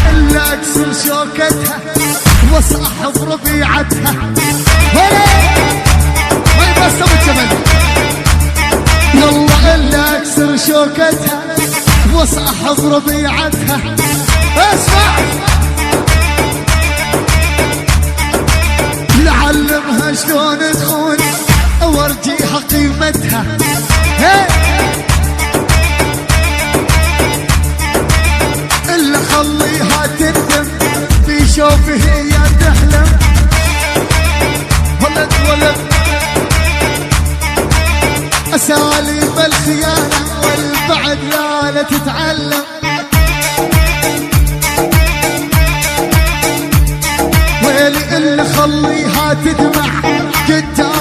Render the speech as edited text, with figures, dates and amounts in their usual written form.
إلا أكسر شوكتها وأصاحب ربيعتها. ما يبصم الجبل. يلا إلا أكسر شوكتها وأصاحب ربيعتها. اسمع لعلمها شلون تخون وارجيها قيمتها. إلا خليها تندم في شوفي هي تحلم. ولد أساليب الخيانة والبعد لا تتعلم. ويلي اللي خليها تدمع قدام